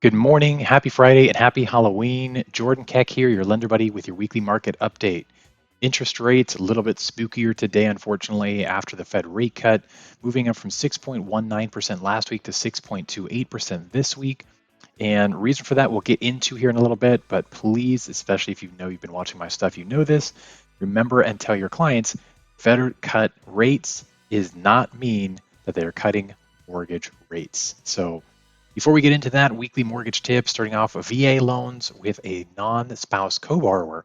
Good morning, happy Friday, and happy Halloween. Jordan Keck here, your lender buddy with your weekly market update. Interest rates a little bit spookier today, unfortunately, after the Fed rate cut, moving up from 6.19% last week to 6.28% this week. And reason for that we'll get into here in a little bit, but please, especially if you've been watching my stuff, you know this, remember and tell your clients, Fed cut rates is not mean that they're cutting mortgage rates. So before we get into that, weekly mortgage tips, starting off with VA loans with a non-spouse co-borrower.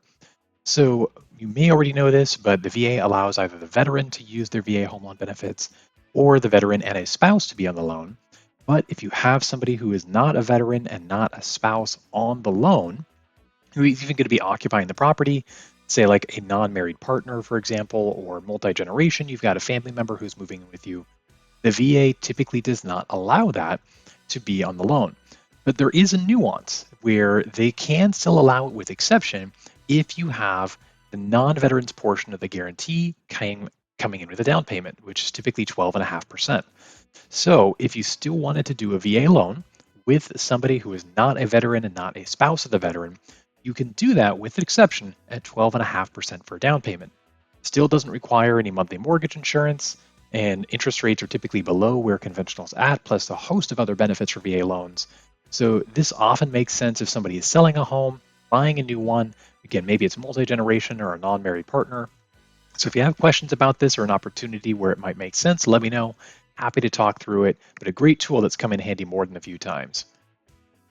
So you may already know this, but the VA allows either the veteran to use their VA home loan benefits or the veteran and a spouse to be on the loan. But if you have somebody who is not a veteran and not a spouse on the loan, who is even going to be occupying the property, say like a non-married partner, for example, or multi-generation, you've got a family member who's moving in with you, the VA typically does not allow that to be on the loan. But there is a nuance where they can still allow it with exception if you have the non-veterans portion of the guarantee coming in with a down payment, which is typically 12.5%. So if you still wanted to do a VA loan with somebody who is not a veteran and not a spouse of the veteran, you can do that with exception at 12.5% for a down payment. Still doesn't require any monthly mortgage insurance, and interest rates are typically below where conventional is at, plus a host of other benefits for VA loans. So this often makes sense if somebody is selling a home, buying a new one. Again, maybe it's multi-generation or a non-married partner. So if you have questions about this or an opportunity where it might make sense, let me know. Happy to talk through it, but a great tool that's come in handy more than a few times.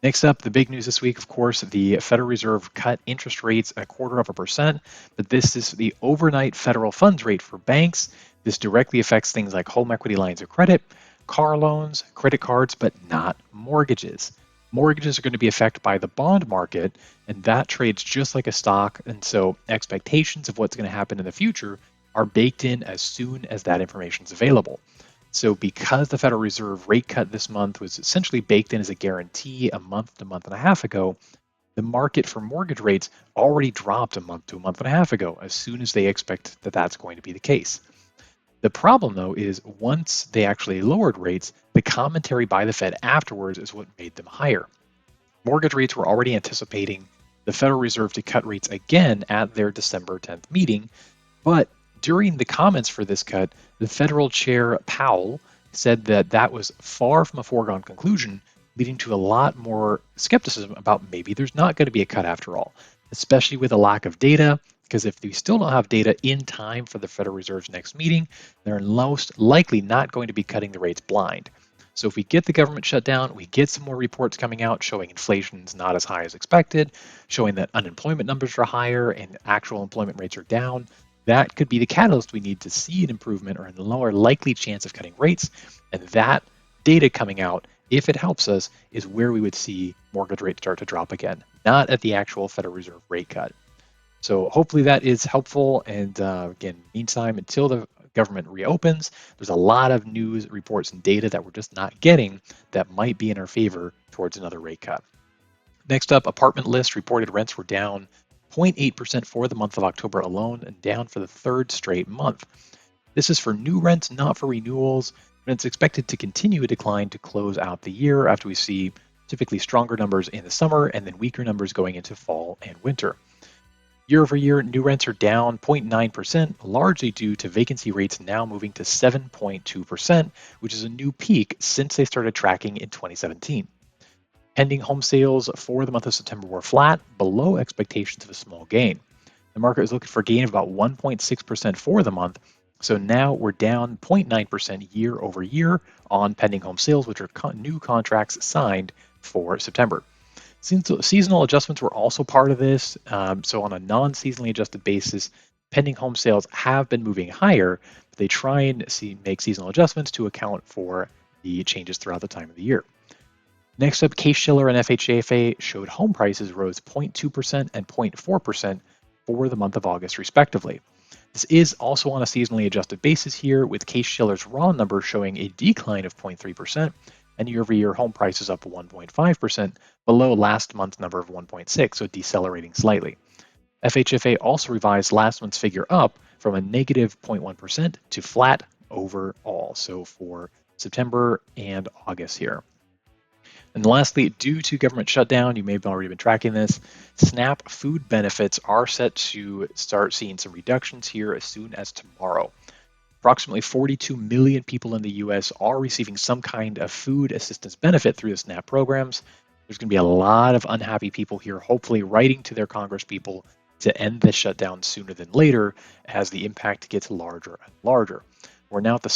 Next up, the big news this week, of course, the Federal Reserve cut interest rates 0.25%, but this is the overnight federal funds rate for banks. This directly affects things like home equity lines of credit, car loans, credit cards, but not mortgages. Mortgages are going to be affected by the bond market, and that trades just like a stock. And so expectations of what's going to happen in the future are baked in as soon as that information is available. So because the Federal Reserve rate cut this month was essentially baked in as a guarantee a month to month and a half ago, the market for mortgage rates already dropped a month to a month and a half ago as soon as they expect that that's going to be the case. The problem, though, is once they actually lowered rates, the commentary by the Fed afterwards is what made them higher. Mortgage rates were already anticipating the Federal Reserve to cut rates again at their December 10th meeting, but during the comments for this cut, the Federal Chair Powell said that that was far from a foregone conclusion, leading to a lot more skepticism about maybe there's not going to be a cut after all, especially with a lack of data, because if we still don't have data in time for the Federal Reserve's next meeting, they're most likely not going to be cutting the rates blind. So if we get the government shut down, we get some more reports coming out showing inflation is not as high as expected, showing that unemployment numbers are higher and actual employment rates are down, that could be the catalyst we need to see an improvement or a lower likely chance of cutting rates. And that data coming out, if it helps us, is where we would see mortgage rates start to drop again, not at the actual Federal Reserve rate cut. So hopefully that is helpful. And again, meantime, until the government reopens, there's a lot of news reports and data that we're just not getting that might be in our favor towards another rate cut. Next up, apartment list reported rents were down 0.8% for the month of October alone and down for the third straight month. This is for new rents, not for renewals, and it's expected to continue a decline to close out the year after we see typically stronger numbers in the summer and then weaker numbers going into fall and winter. Year over year, new rents are down 0.9%, largely due to vacancy rates now moving to 7.2%, which is a new peak since they started tracking in 2017. Pending home sales for the month of September were flat, below expectations of a small gain. The market is looking for a gain of about 1.6% for the month, so now we're down 0.9% year over year on pending home sales, which are new contracts signed for September. Seasonal adjustments were also part of this, so on a non-seasonally adjusted basis, pending home sales have been moving higher, but they try and make seasonal adjustments to account for the changes throughout the time of the year. Next up, Shiller and FHFA showed home prices rose 0.2% and 0.4% for the month of August, respectively. This is also on a seasonally adjusted basis here, with Shiller's raw number showing a decline of 0.3%, and year-over-year home prices up 1.5%, below last month's number of 1.6, so decelerating slightly. FHFA also revised last month's figure up from a negative 0.1% to flat overall, so for September and August here. And lastly, due to government shutdown, you may have already been tracking this, SNAP food benefits are set to start seeing some reductions here as soon as tomorrow. Approximately 42 million people in the US are receiving some kind of food assistance benefit through the SNAP programs. There's going to be a lot of unhappy people here, hopefully writing to their congresspeople to end this shutdown sooner than later as the impact gets larger and larger. We're now at the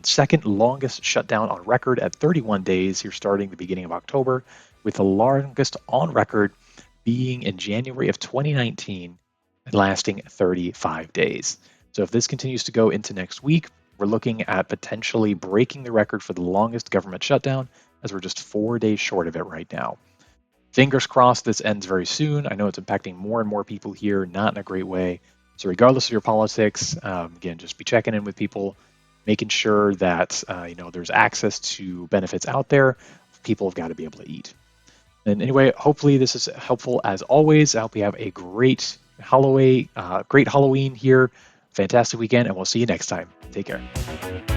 second longest shutdown on record at 31 days here starting the beginning of October, with the longest on record being in January of 2019 and lasting 35 days. So if this continues to go into next week, we're looking at potentially breaking the record for the longest government shutdown, as we're just 4 days short of it right now. Fingers crossed this ends very soon. I know it's impacting more and more people here, not in a great way. So regardless of your politics, again, just be checking in with people, making sure that there's access to benefits out there. People have got to be able to eat. And anyway, hopefully this is helpful as always. I hope you have a great Halloween here. Fantastic weekend, and we'll see you next time. Take care.